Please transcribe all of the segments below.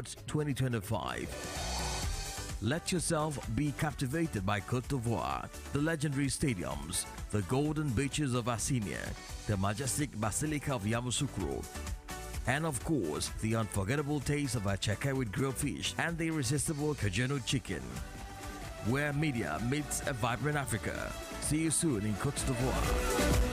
Awards 2025. Let yourself be captivated by Côte d'Ivoire, the legendary stadiums, the golden beaches of Assinia, the majestic Basilica of Yamoussoukro, and of course, the unforgettable taste of achaka with grilled fish and the irresistible Kajeno chicken. Where media meets a vibrant Africa. See you soon in Côte d'Ivoire.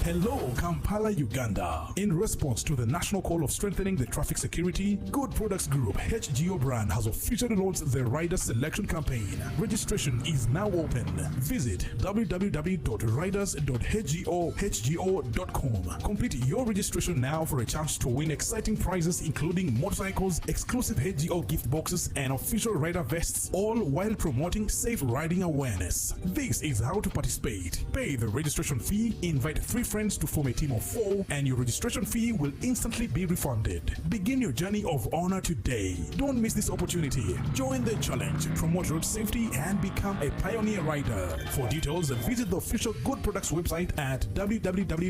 Hello, Kampala, Uganda. In response to the national call of strengthening the traffic security, Good Products Group HGO brand has officially launched the Rider Selection Campaign. Registration is now open. Visit www.riders.hgo.com. Complete your registration now for a chance to win exciting prizes including motorcycles, exclusive HGO gift boxes, and official rider vests, all while promoting safe riding awareness. This is how to participate. Pay the registration fee, invite 3 friends to form a team of 4, and your registration fee will instantly be refunded. Begin your journey of honor today. Don't miss this opportunity. Join the challenge, promote road safety, and become a pioneer rider. For details, visit the official Good Products website at www.hgo.com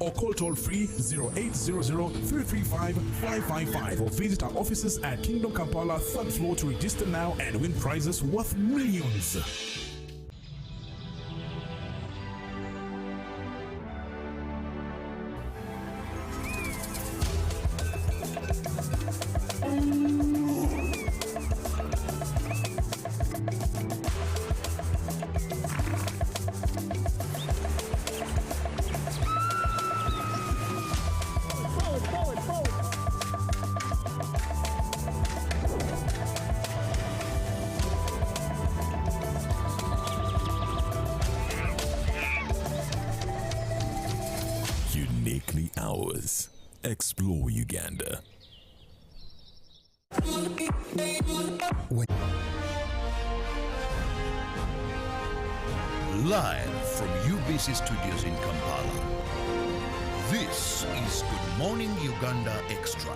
or call toll-free 0800-335-555 or visit our offices at Kingdom Kampala 3rd floor to register now and win prizes worth millions. Uniquely ours. Explore Uganda. Live from UBC Studios in Kampala, this is Good Morning Uganda Extra.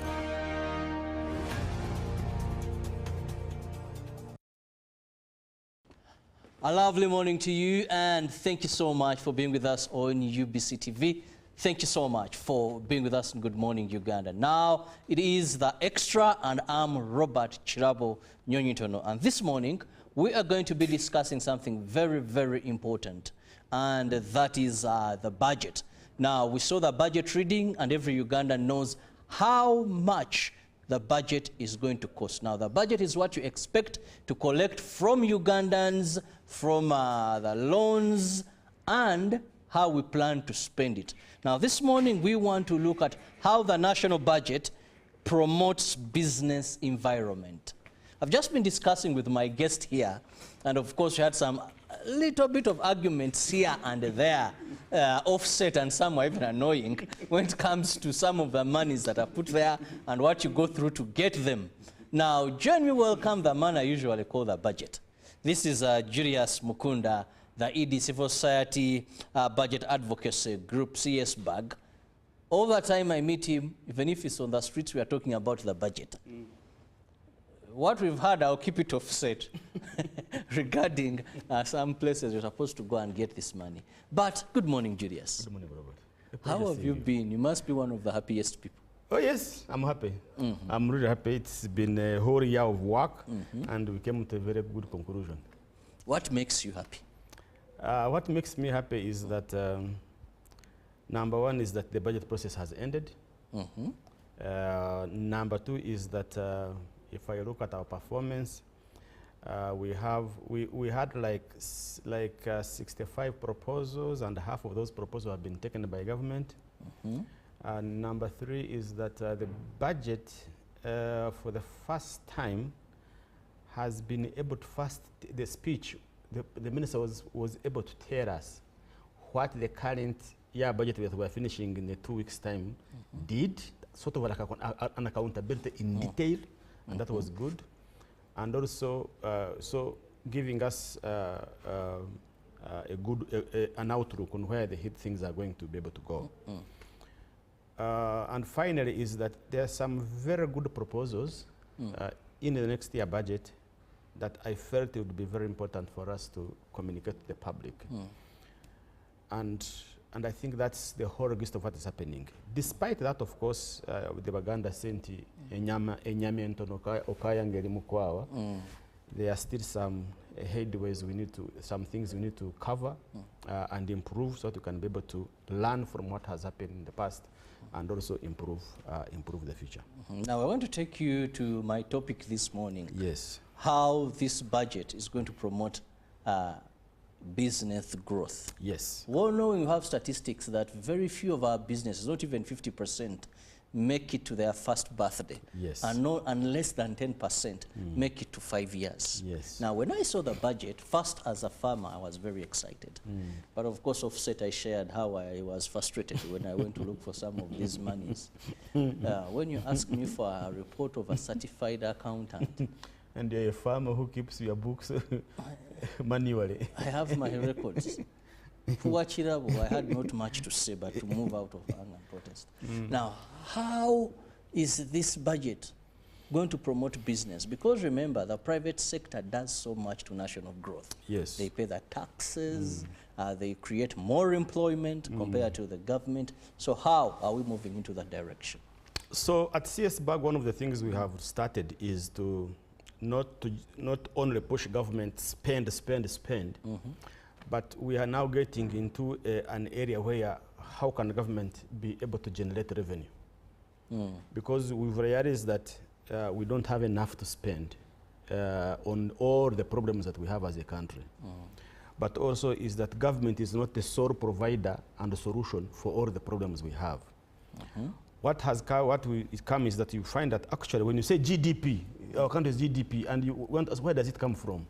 A lovely morning to you, and thank you so much for being with us on UBC TV. Thank you so much for being with us in Good Morning Uganda. Now, it is the Extra, and I'm Robert Chirabo Nyonyitono. And this morning, we are going to be discussing something very, very important, and that is the budget. Now, we saw the budget reading, and every Ugandan knows how much the budget is going to cost. Now, the budget is what you expect to collect from Ugandans, from the loans, and how we plan to spend it. Now, this morning, we want to look at how the national budget promotes business environment. I've just been discussing with my guest here, and of course, we had some little bit of arguments here and there, offset, and some are even annoying when it comes to some of the monies that are put there and what you go through to get them. Now, join me welcome the man I usually call the budget. This is Julius Mukunda, the ED Civil Society Budget Advocacy Group, CS-BAG. All the time I meet him, even if it's on the streets, we are talking about the budget. What we've heard, I'll keep it offset regarding some places you're supposed to go and get this money. But good morning, Julius. Good morning, Robert. How have you been? You must be one of the happiest people. Oh, yes, I'm happy. I'm really happy. It's been a whole year of work, and we came to a very good conclusion. What makes you happy? What makes me happy is that, number one is that the budget process has ended. Number two is that if I look at our performance, we had like 65 proposals, and half of those proposals have been taken by government. And number three is that the budget, for the first time, has been able to the speech. The minister was able to tell us what the current year budget that we're finishing in 2 weeks' time did, sort of like an accountability in detail, and that was good. And also, so giving us an outlook on where the things are going to be able to go. And finally is that there are some very good proposals in the next year budget that I felt it would be very important for us to communicate to the public. And I think that's the whole gist of what is happening. Despite that, of course, with the Uganda senti enyami entono okaya ngeri mukwawa, there are still some headways some things we need to cover and improve so that we can be able to learn from what has happened in the past and also improve the future. Now I want to take you to my topic this morning. Yes. How this budget is going to promote business growth. Yes. Well, knowing you have statistics that very few of our businesses, not even 50%, make it to their first birthday. Yes. And less than 10% make it to 5 years. Yes. Now, when I saw the budget, first as a farmer, I was very excited. But of course, offset, I shared how I was frustrated when I went to look for some of these monies. When you ask me for a report of a certified accountant, and you're a farmer who keeps your books manually. I have my records. Poor Chirabo, I had not much to say but to move out of anger and protest. Now, how is this budget going to promote business? Because remember, the private sector does so much to national growth. Yes. They pay the taxes, they create more employment compared to the government. So how are we moving into that direction? So at CSBAG, one of the things we have started is to not only push government spend, but we are now getting into an area where how can government be able to generate revenue? Because we've realized that we don't have enough to spend on all the problems that we have as a country. But also is that government is not the sole provider and the solution for all the problems we have. What will come is that you find that actually when you say GDP, our country's GDP, and you want us, where does it come from?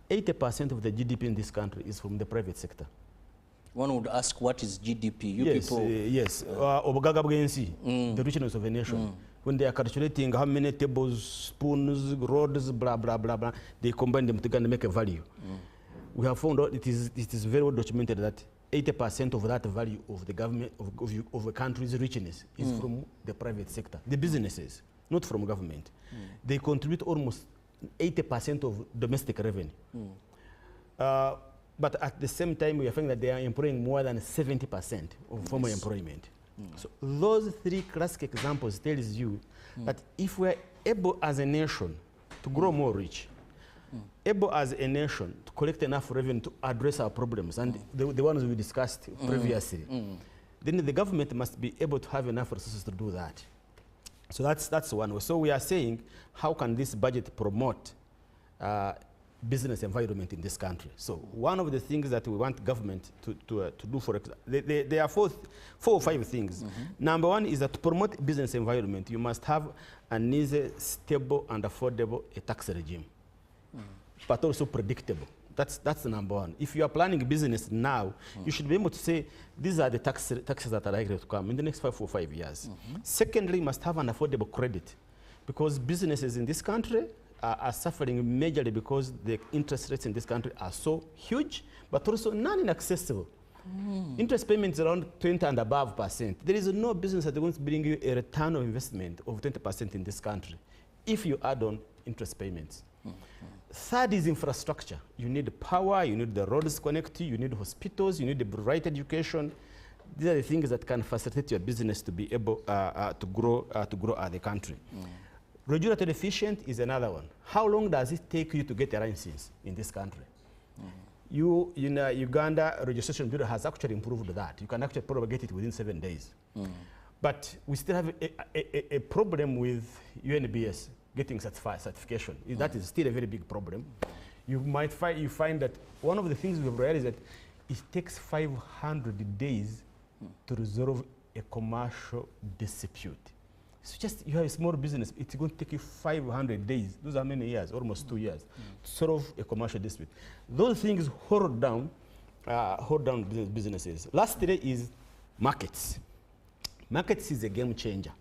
80% of the GDP in this country is from the private sector. One would ask, what is GDP? You yes, people... yes, the richness of a nation. When they are calculating how many tables, spoons, roads, blah, blah, blah, blah, they combine them together and make a value. We have found out it is very well documented that 80% of that value of the government, of a country's richness is from the private sector, the businesses, not from government. They contribute almost 80% of domestic revenue. But at the same time, we are finding that they are employing more than 70% of formal employment. So those three classic examples tells you that if we're able as a nation to grow more rich, able as a nation to collect enough revenue to address our problems, and the ones we discussed previously, then the government must be able to have enough resources to do that. So that's one way. So we are saying, how can this budget promote business environment in this country? So one of the things that we want government to do, for example, there are four or five things. Number one is that to promote business environment, you must have an easy, stable, and affordable tax regime, but also predictable. That's the number one. If you are planning business now, you should be able to say, these are the taxes that are likely to come in the next 4 or 5 years. Secondly, you must have an affordable credit, because businesses in this country are suffering majorly because the interest rates in this country are so huge, but also non-inaccessible. Interest payments around 20 and above %. There is no business that wants to bring you a return of investment of 20% in this country if you add on interest payments. Third is infrastructure. You need power, you need the roads connected, you need hospitals, you need the right education. These are the things that can facilitate your business to be able to grow as a country. Regulatory efficient is another one. How long does it take you to get a license in this country? Uganda registration bureau has actually improved that. You can actually probably get it within 7 days. But we still have a problem with UNBS getting certification. That is still a very big problem. You find that one of the things we've realized is that it takes 500 days to resolve a commercial dispute. So just you have a small business, it's going to take you 500 days. Those are many years, almost 2 years, to solve a commercial dispute. Those things hold down businesses. Lastly is markets. Markets is a game changer.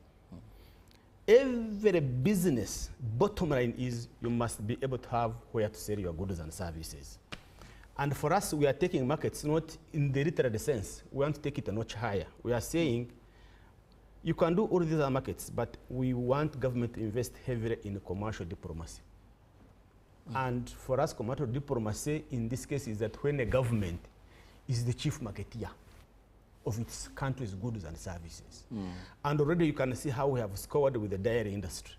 Every business, bottom line is you must be able to have where to sell your goods and services. And for us, we are taking markets not in the literal sense. We want to take it a notch higher. We are saying you can do all these other markets, but we want government to invest heavily in commercial diplomacy. And for us, commercial diplomacy in this case is that when a government is the chief marketeer of its country's goods and services. And already you can see how we have scored with the dairy industry.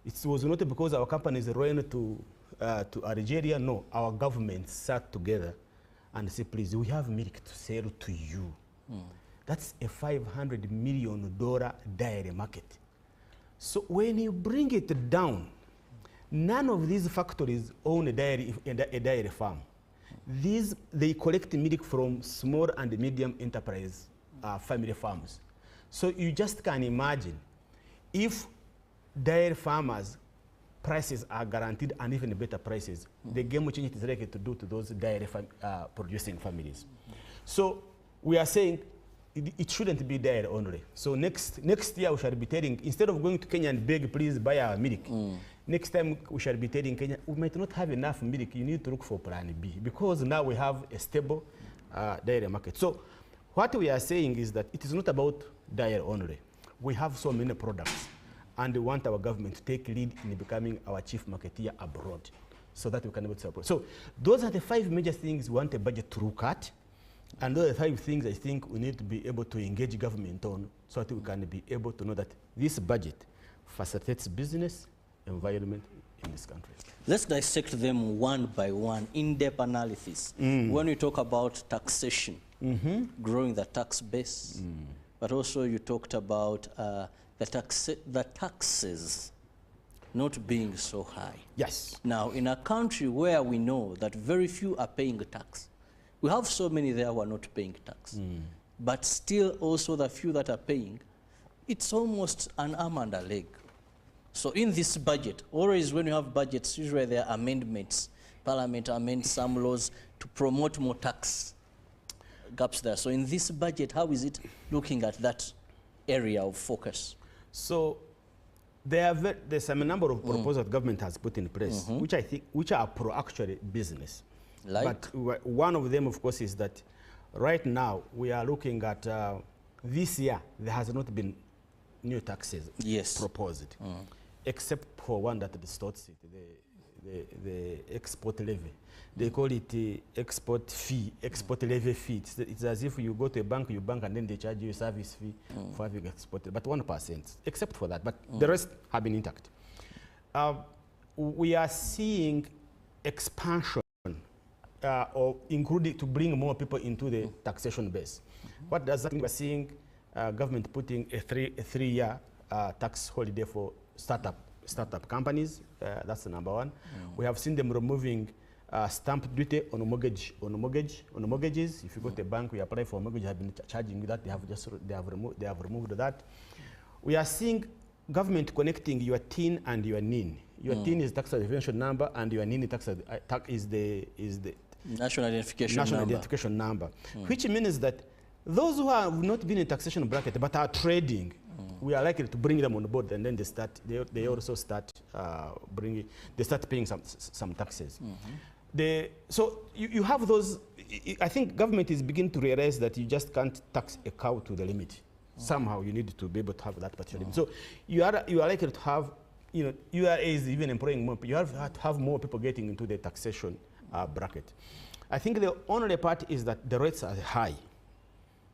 It was not because our companies ran to Algeria. No, our government sat together and said, please, we have milk to sell to you. That's a $500 million dairy market. So when you bring it down, none of these factories own a dairy farm. They collect milk from small and medium enterprise family farms. So you just can imagine if dairy farmers' prices are guaranteed and even better prices, the game change it is likely to do to those dairy producing families. So we are saying it shouldn't be dairy only. So next year we shall be telling, instead of going to Kenya and beg, please buy our milk, next time we shall be telling Kenya, we might not have enough milk, you need to look for plan B, because now we have a stable dairy market. So what we are saying is that it is not about dairy only. We have so many products, and we want our government to take lead in becoming our chief marketeer abroad, so that we can be able to support. So those are the 5 major things we want a budget to look at. And those are the 5 things I think we need to be able to engage government on, so that we can be able to know that this budget facilitates business, environment in this country. Let's dissect them one by one, in-depth analysis. When we talk about taxation, growing the tax base, but also you talked about the taxes not being so high. Yes. Now, in a country where we know that very few are paying tax, we have so many there who are not paying tax. But still also the few that are paying, it's almost an arm and a leg. So in this budget, always when you have budgets, usually there are amendments. Parliament amends some laws to promote more tax gaps there. So in this budget, how is it looking at that area of focus? So there's a number of proposals that government has put in place, which are pro-actually business. Like? But one of them, of course, is that right now we are looking at this year there has not been new taxes proposed, except for one that distorts it, the export levy. They call it the export levy fee. It's as if you go to a bank, you bank, and then they charge you a service fee for having exported, but 1%, except for that. But the rest have been intact. We are seeing expansion or including to bring more people into the taxation base. What does that mean? We're seeing government putting a three-year tax holiday for startup companies. That's the number one. We have seen them removing stamp duty on mortgages. If you go to a bank, we apply for a mortgage, have been charging you that. They have removed that. We are seeing government connecting your TIN and your NIN. Your TIN is tax identification number, and your NIN is the national identification number. Which means that those who have not been in taxation bracket but are trading, we are likely to bring them on board, and then they also start paying some taxes. So you have those. I think government is beginning to realize that you just can't tax a cow to the limit. Somehow you need to be able to have that particular limit. So you are likely to have, URA is even employing more people. You have to have more people getting into the taxation bracket. I think the only part is that the rates are high.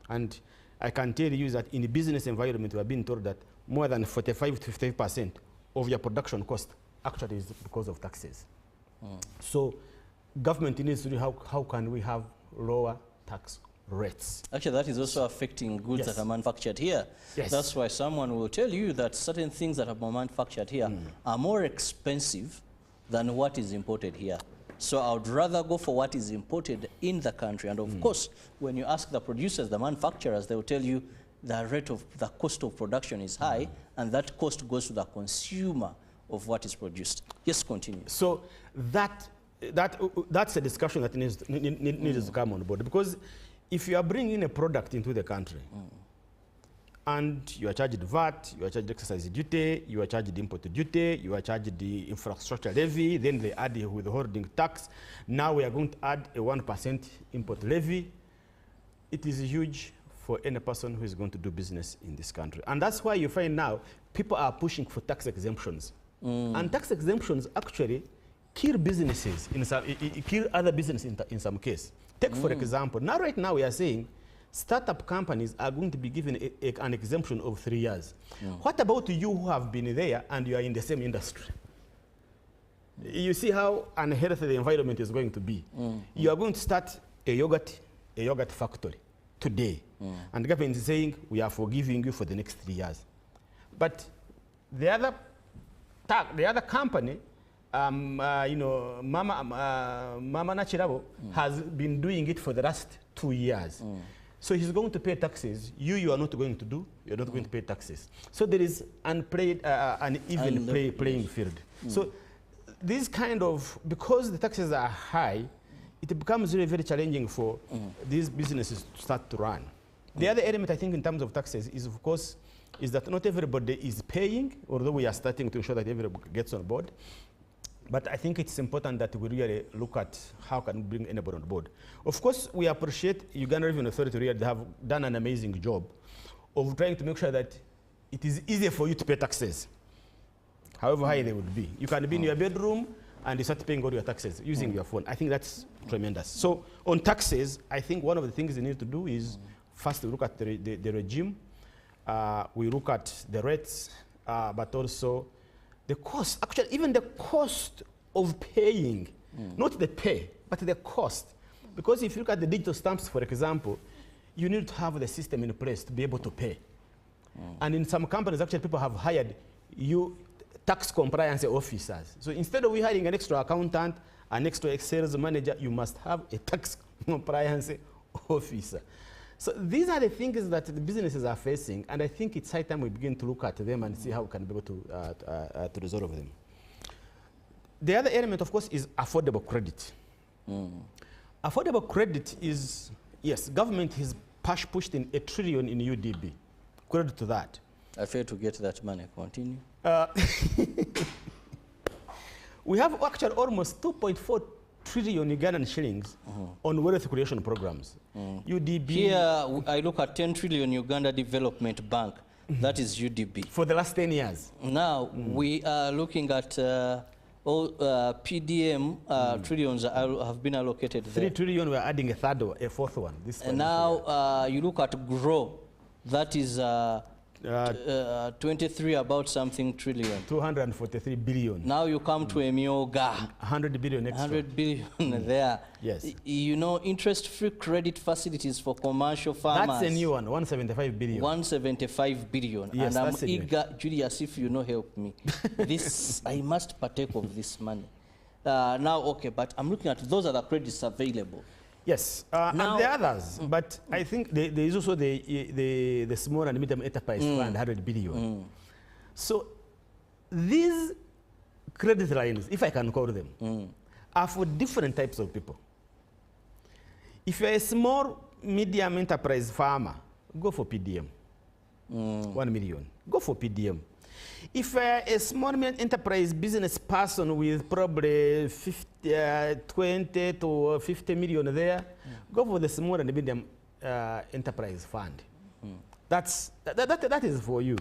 And I can tell you that in the business environment, we have been told that more than 45 to 50% of your production cost actually is because of taxes. So government needs to do how can we have lower tax rates. Actually, that is also affecting goods that are manufactured here. That's why someone will tell you that certain things that are manufactured here are more expensive than what is imported here. So I would rather go for what is imported in the country. And of course, when you ask the producers, the manufacturers, they will tell you the cost of production is high, and that cost goes to the consumer of what is produced. Yes, continue. So that's a discussion that needs to come on board, because if you are bringing a product into the country and you are charged VAT, you are charged excise duty, you are charged import duty, you are charged the infrastructure levy, then they add the withholding tax. Now we are going to add a 1% import levy. It is huge for any person who is going to do business in this country. And that's why you find now people are pushing for tax exemptions. And tax exemptions actually kill businesses, kill other business in some case. Take for example, right now we are saying startup companies are going to be given an exemption of 3 years. What about you who have been there and you are in the same industry? You see how unhealthy the environment is going to be. You are going to start a yogurt factory today, and the government is saying we are forgiving you for the next 3 years. But the other company, Mama Nachirabo has been doing it for the last 2 years. So he's going to pay taxes. You are not going to do. You're not going to pay taxes. So there is an even playing field. So this kind of, because the taxes are high, it becomes very, very challenging for these businesses to start to run. The other element, I think, in terms of taxes is, of course, is that not everybody is paying, although we are starting to ensure that everybody gets on board. But I think it's important that we really look at how can we bring anybody on board. Of course, we appreciate Uganda Revenue Authority. Really, they have done an amazing job of trying to make sure that it is easier for you to pay taxes, however high they would be. You can be in your bedroom and you start paying all your taxes using your phone. I think that's tremendous. So on taxes, I think one of the things they need to do is first we look at the regime, we look at the rates, but also the cost, actually even the cost of paying, not the pay, but the cost. Because if you look at the digital stamps, for example, you need to have the system in place to be able to pay. And in some companies, actually people have hired tax compliance officers. So instead of hiring an extra accountant, an extra sales manager, you must have a tax compliance officer. So these are the things that the businesses are facing, and I think it's high time we begin to look at them and see how we can be able to resolve them. The other element, of course, is affordable credit. Affordable credit is, yes, government has pushed in $1 trillion in UDB. Credit to that. I failed to get that money. Continue. We have actually almost 2.4 trillion Ugandan shillings on wealth creation programs. UDB. Here, I look at 10 trillion Uganda Development Bank. That is UDB. For the last 10 years. Now, we are looking at all PDM trillions have been allocated there. 3 trillion, we're adding a fourth one. And now, you look at GROW. That is 23 about something trillion. 243 billion. Now you come to Emyoga. 100 billion extra. 100 billion there. Yes. You know, interest-free credit facilities for commercial farmers. That's a new one, 175 billion. 175 billion. Yes, and I'm eager, Julius, if you know, help me. This, I must partake of this money. Now, okay, but I'm looking at those other credits available. Yes, and the others, but I think there is also the small and medium enterprise fund, 100 billion. So these credit lines, if I can call them, are for different types of people. If you're a small, medium enterprise farmer, go for PDM, 1 million, go for PDM. If a small enterprise business person with probably 20 to 50 million there, go for the small and medium enterprise fund. That is for you.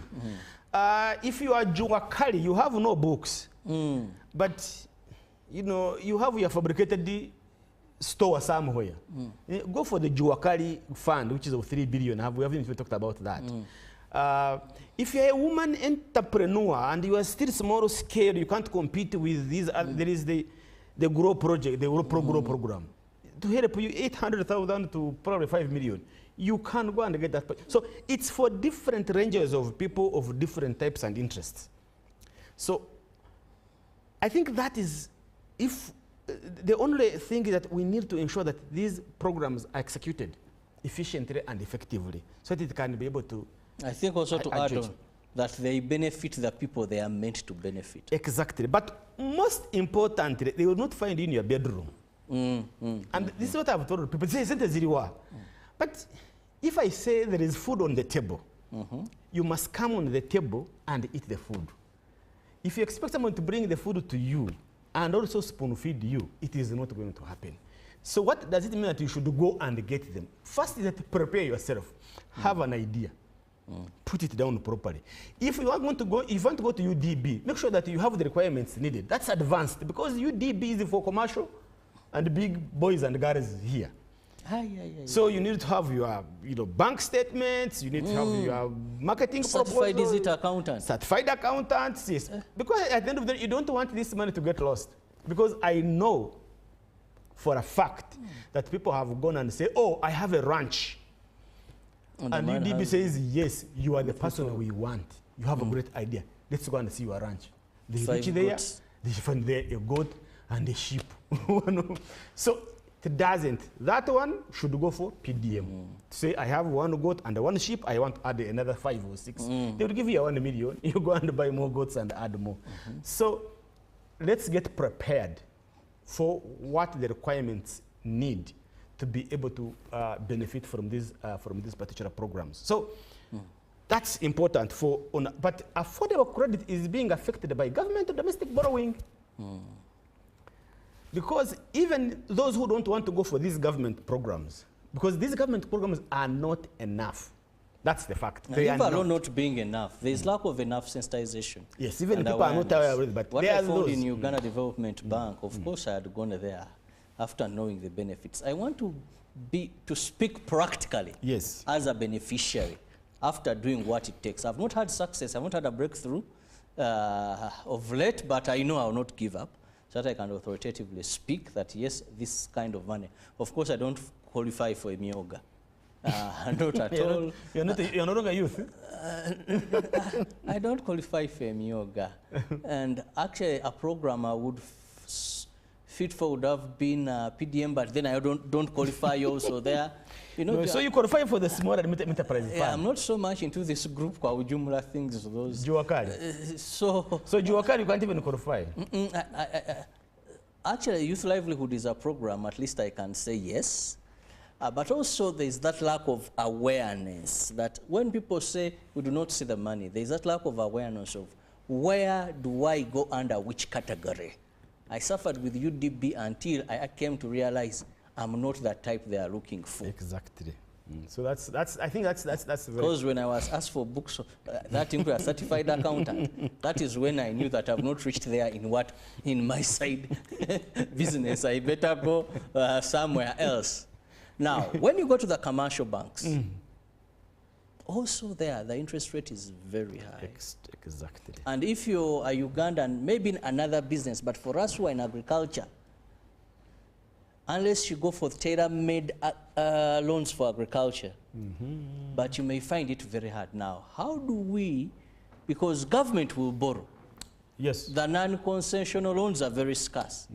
If you are Juakali, you have no books, but you know you have your fabricated store somewhere. Go for the Juakali fund, which is of 3 billion. We haven't even talked about that. If you're a woman entrepreneur and you are still small scale, you can't compete with these. There is the GROW project, the GROW program, to help you 800,000 to probably 5 million. You can go and get that. So it's for different ranges of people of different types and interests. So I think that is, if the only thing is that we need to ensure that these programs are executed efficiently and effectively, so that it can be able to. I think also to add on that they benefit the people they are meant to benefit. Exactly. But most importantly, they will not find you in your bedroom. And this is what I've told people. Say, but if I say there is food on the table, You must come on the table and eat the food. If you expect someone to bring the food to you and also spoon feed you, it is not going to happen. So what does it mean that you should go and get them? First is that prepare yourself. Have an idea. Put it down properly. If you are going to go, if you want to go to UDB, make sure that you have the requirements needed. That's advanced because UDB is for commercial and big boys and girls here. So you need to have your bank statements, you need to have your marketing certified proposals. is it accountant? Certified accountants, yes. Because at the end of the day, you don't want this money to get lost. Because I know for a fact that people have gone and say, oh, I have a ranch. And UDB says, yes, you are the person we want. You have a great idea. Let's go and see your ranch. They reach there, they find there a goat and a sheep. So it doesn't. That one should go for PDM. Say, I have one goat and one sheep, I want to add another 5 or 6. They will give you 1 million. You go and buy more goats and add more. So let's get prepared for what the requirements need to be able to benefit from these particular programs. So that's important for, but affordable credit is being affected by government domestic borrowing. Because even those who don't want to go for these government programs, because these government programs are not enough. That's the fact. They are not being enough. There is lack of enough sensitization. Yes, even people are not aware of it. But what I found in Uganda Development Bank, of course I had gone there after knowing the benefits. I want to speak practically as a beneficiary after doing what it takes. I've not had success. I've not had a breakthrough of late, but I know I will not give up, so that I can authoritatively speak that yes, this kind of money. Of course, I don't qualify for a mioga. Not at all. You're no longer youth. I don't qualify for a mioga. And actually, a programmer would fit for would have been PDM, but then I don't qualify also there. So you qualify for the small and medium enterprise fund. I'm not so much into this group kwa ujumla things those. Juakari. So Juakari you can't even qualify. Actually, Youth Livelihood is a program. At least I can say yes. But also there is that lack of awareness that when people say we do not see the money, there is that lack of awareness of where do I go under which category. I suffered with UDB until I came to realize I'm not that type they are looking for. Exactly. So I think that's very. Because when I was asked for books, that includes a certified accountant. That is when I knew that I've not reached there in my side business. I better go somewhere else. Now, when you go to the commercial banks, also there, the interest rate is very high. Exactly. And if you're a Ugandan, maybe in another business, but for us who are in agriculture, unless you go for tailor-made loans for agriculture, but you may find it very hard. Now, how do we, because government will borrow. Yes. The non-concessional loans are very scarce.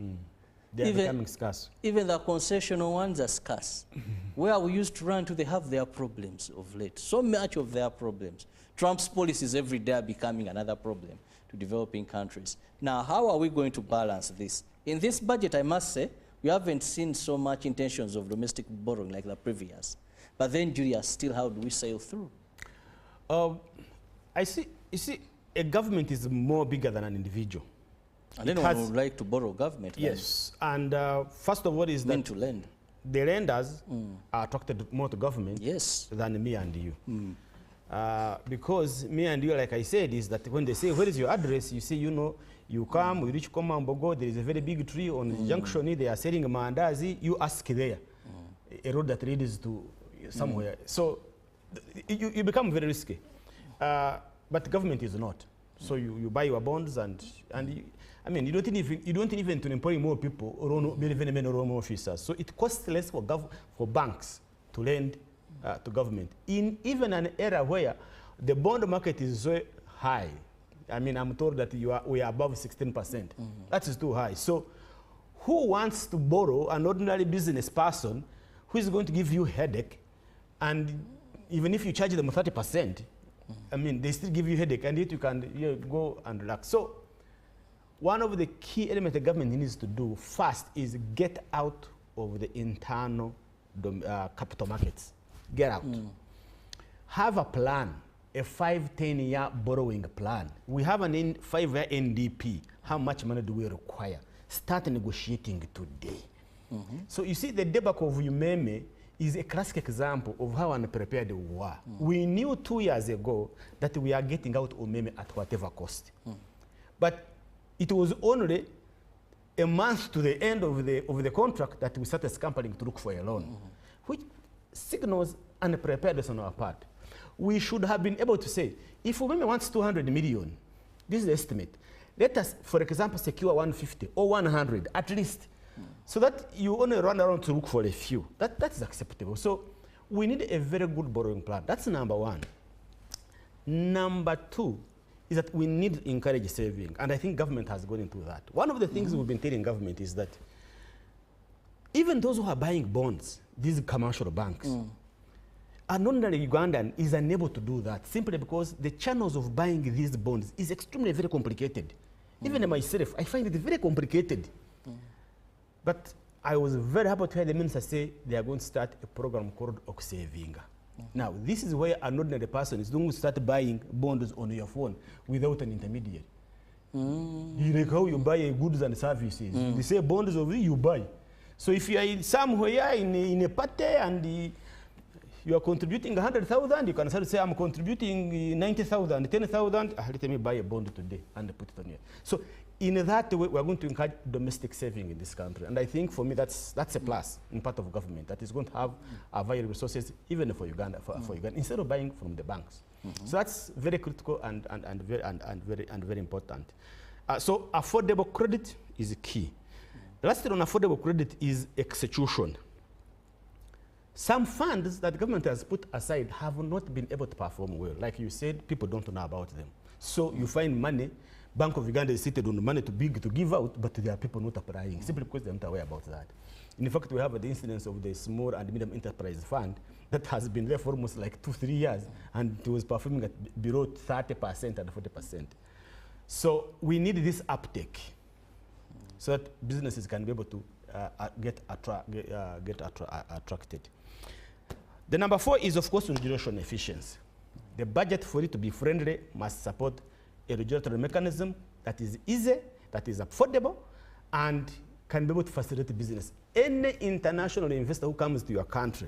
They are becoming scarce. Even the concessional ones are scarce. Where we used to run to, they have their problems of late. So much of their problems. Trump's policies every day are becoming another problem to developing countries. Now, how are we going to balance this? In this budget, I must say, we haven't seen so much intentions of domestic borrowing like the previous. But then, Julia, still, how do we sail through? You see, a government is more bigger than an individual. And anyone would like to borrow government. Yes. And first of all is that to lend. The lenders are attracted more to government than me and you. Because me and you, like I said, is that when they say, where is your address? You say, you come, we reach Komambogo, there is a very big tree on the junction, they are selling mandazi, you ask there, a road that leads to somewhere. So you become very risky. But government is not. So you buy your bonds and you don't even to employ more people or even more officers. So it costs less for banks to lend to government. In even an era where the bond market is so high, I'm told that we are above 16%. That is too high. So who wants to borrow an ordinary business person who is going to give you headache, and even if you charge them 30%, they still give you headache, and yet you can go and relax. So one of the key elements the government needs to do first is get out of the internal capital markets. Get out. Have a plan a 5-10 year borrowing plan. We have an 5-year NDP. How much money do we require? Start negotiating today. So you see, the debacle of Umeme is a classic example of how unprepared we were. We knew 2 years ago that we are getting out Umeme at whatever cost. But it was only a month to the end of the contract that we started scampering to look for a loan, which signals unpreparedness on our part. We should have been able to say, if Umeme wants 200 million, this is the estimate. Let us, for example, secure 150 or 100 at least, so that you only run around to look for a few. That's acceptable. So we need a very good borrowing plan. That's number one. Number two is that we need to encourage saving, and I think government has gone into that. One of the things we've been telling government is that even those who are buying bonds, these commercial banks, an ordinary Ugandan is unable to do that simply because the channels of buying these bonds is extremely very complicated. Even myself, I find it very complicated. But I was very happy to hear the minister say they are going to start a program called Oksevinga. Now, this is where an ordinary person is going to start buying bonds on your phone without an intermediary. Like how you buy goods and services. They say bonds of you buy. So if you are somewhere in a party and you are contributing 100,000, you can start to say, I'm contributing 90,000, 10,000, let me buy a bond today and put it on here. So in that way, we are going to encourage domestic saving in this country. And I think for me, that's a plus in part of government that is going to have available resources even for Uganda, for Uganda, instead of buying from the banks. So that's very critical and very important. So affordable credit is key. The last thing on affordable credit is execution. Some funds that government has put aside have not been able to perform well. Like you said, people don't know about them. So you find money, Bank of Uganda is seated on the money too big to give out, but there are people not applying, simply because they're not aware about that. In fact, we have the incidence of the Small and Medium Enterprise Fund that has been there for almost like 2-3 years, and it was performing at below 30% and 40%. So we need this uptake so that businesses can be able to get attracted. The number 4 is, of course, regulation efficiency. The budget, for it to be friendly, must support a regulatory mechanism that is easy, that is affordable, and can be able to facilitate business. Any international investor who comes to your country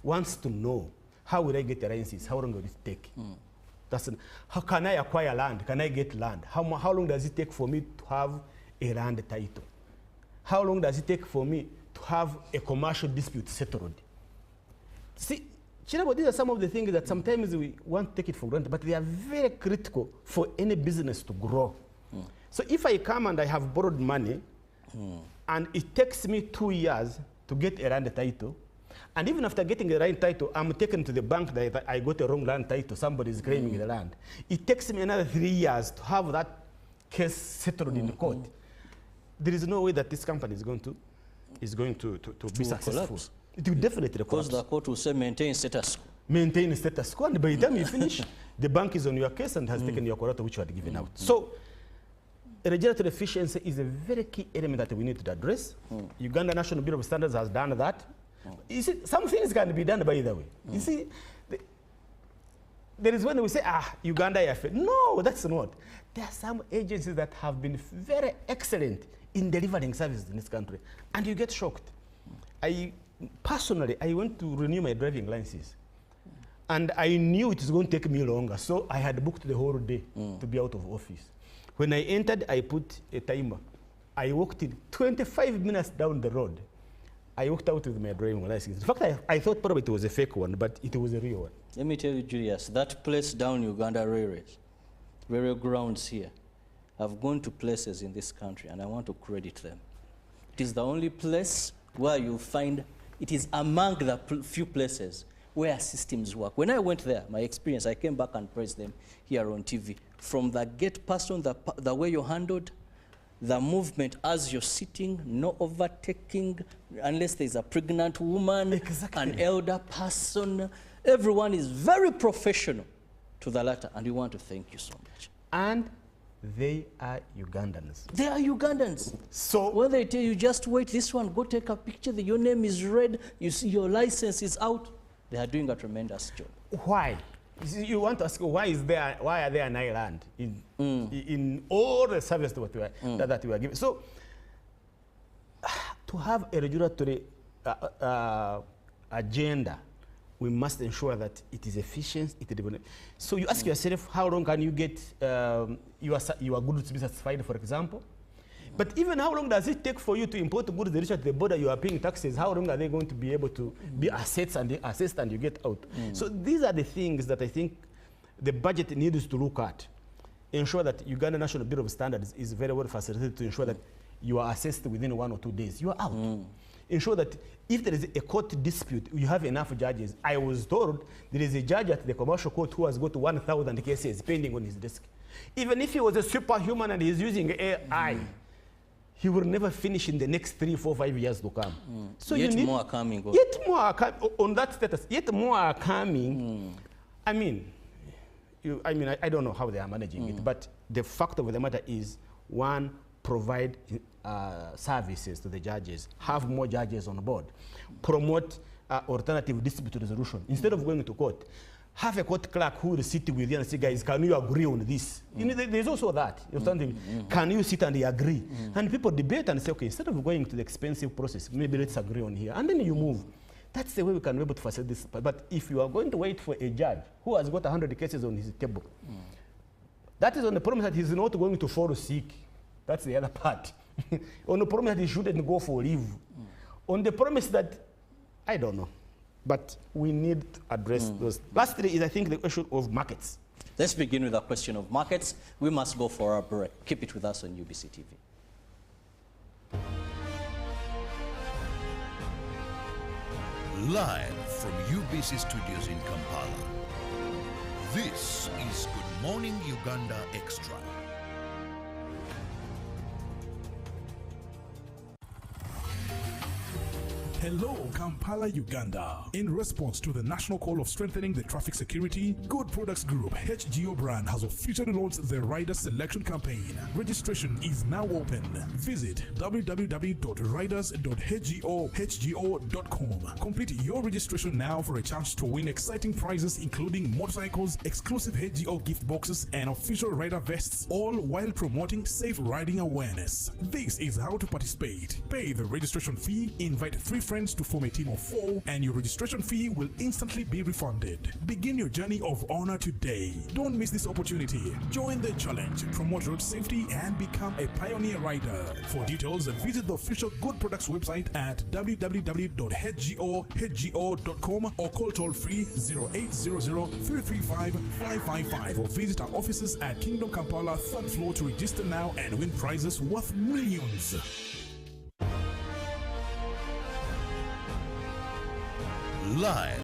wants to know, how will I get the licenses? How long will it take? How can I acquire land? Can I get land? How long does it take for me to have a land title? How long does it take for me to have a commercial dispute settled? See, Chirabo, these are some of the things that sometimes we want to take it for granted, but they are very critical for any business to grow. So if I come and I have borrowed money, and it takes me 2 years to get a land title, and even after getting a land title, I'm taken to the bank that I got a wrong land title, somebody is claiming the land. It takes me another 3 years to have that case settled in the court. There is no way that this company is going to be successful. Collapse. It will definitely collapse. Because the court will say maintain status quo. Maintain status quo, and by the time you finish, the bank is on your case and has taken your collateral which you had given out. So, regulatory efficiency is a very key element that we need to address. Uganda National Bureau of Standards has done that. You see, some things can be done by the way. You see, there is when we say, Uganda is failed. No, that's not. There are some agencies that have been very excellent in delivering services in this country, and you get shocked. Personally, I went to renew my driving license, and I knew it was going to take me longer, so I had booked the whole day to be out of office. When I entered, I put a timer. I walked in 25 minutes down the road. I walked out with my driving license. In fact, I thought probably it was a fake one, but it was a real one. Let me tell you, Julius, that place down Uganda railway grounds here, I've gone to places in this country, and I want to credit them. It is the only place where you find, it is among the few places where systems work. When I went there, my experience, I came back and praised them here on TV. From the gate person, the way you handled, the movement as you're sitting, no overtaking, unless there's a pregnant woman, an elder person. Everyone is very professional to the latter, and we want to thank you so much. And they are Ugandans. They are Ugandans. So when they tell you, just wait, this one, go take a picture, your name is red, you see your license is out, they are doing a tremendous job. Why? You want to ask why are there an island in all the service that we are giving? So to have a regulatory agenda, we must ensure that it is efficient. So you ask yourself, how long can you get your goods to be satisfied, for example? But even how long does it take for you to import goods that reach at the border, you are paying taxes? How long are they going to be able to be assessed and you get out? So these are the things that I think the budget needs to look at. Ensure that Uganda National Bureau of Standards is very well facilitated to ensure that you are assessed within 1 or 2 days. You are out. Ensure that if there is a court dispute, you have enough judges. I was told there is a judge at the commercial court who has got 1,000 cases pending on his desk. Even if he was a superhuman and he's using AI, he will never finish in the next 3, 4, 5 years to come. So yet you need, more are coming. Yet more are on that status. Yet more are coming. I mean, I don't know how they are managing it, but the fact of the matter is, one, provide services to the judges, have more judges on board, promote alternative dispute resolution. Instead of going to court, have a court clerk who will sit with you and say, guys, can you agree on this? You know, there's also that. Can you sit and agree? And people debate and say, okay, instead of going to the expensive process, maybe let's agree on here. And then you move. That's the way we can be able to facilitate this. But if you are going to wait for a judge who has got 100 cases on his table, that is on the promise that he's not going to fall sick. That's the other part. On the promise that he shouldn't go for leave. On the promise that, I don't know. But we need to address those. Lastly is, I think, the issue of markets. Let's begin with the question of markets. We must go for a break. Keep it with us on UBC TV. Live from UBC Studios in Kampala, this is Good Morning Uganda Extra. Hello, Kampala, Uganda. In response to the national call of strengthening the traffic security, Good Products Group HGO brand has officially launched the Rider Selection Campaign. Registration is now open. Visit www.riders.hgo.com. Complete your registration now for a chance to win exciting prizes including motorcycles, exclusive HGO gift boxes, and official rider vests, all while promoting safe riding awareness. This is how to participate. Pay the registration fee, invite 3 friends to form a team of 4, and your registration fee will instantly be refunded. Begin your journey of honor today. Don't miss this opportunity. Join the challenge, promote road safety, and become a pioneer rider. For details, visit the official Good Products website at www.hgo.com or call toll-free 0800-335-555 or visit our offices at Kingdom Kampala 3rd floor to register now and win prizes worth millions. Live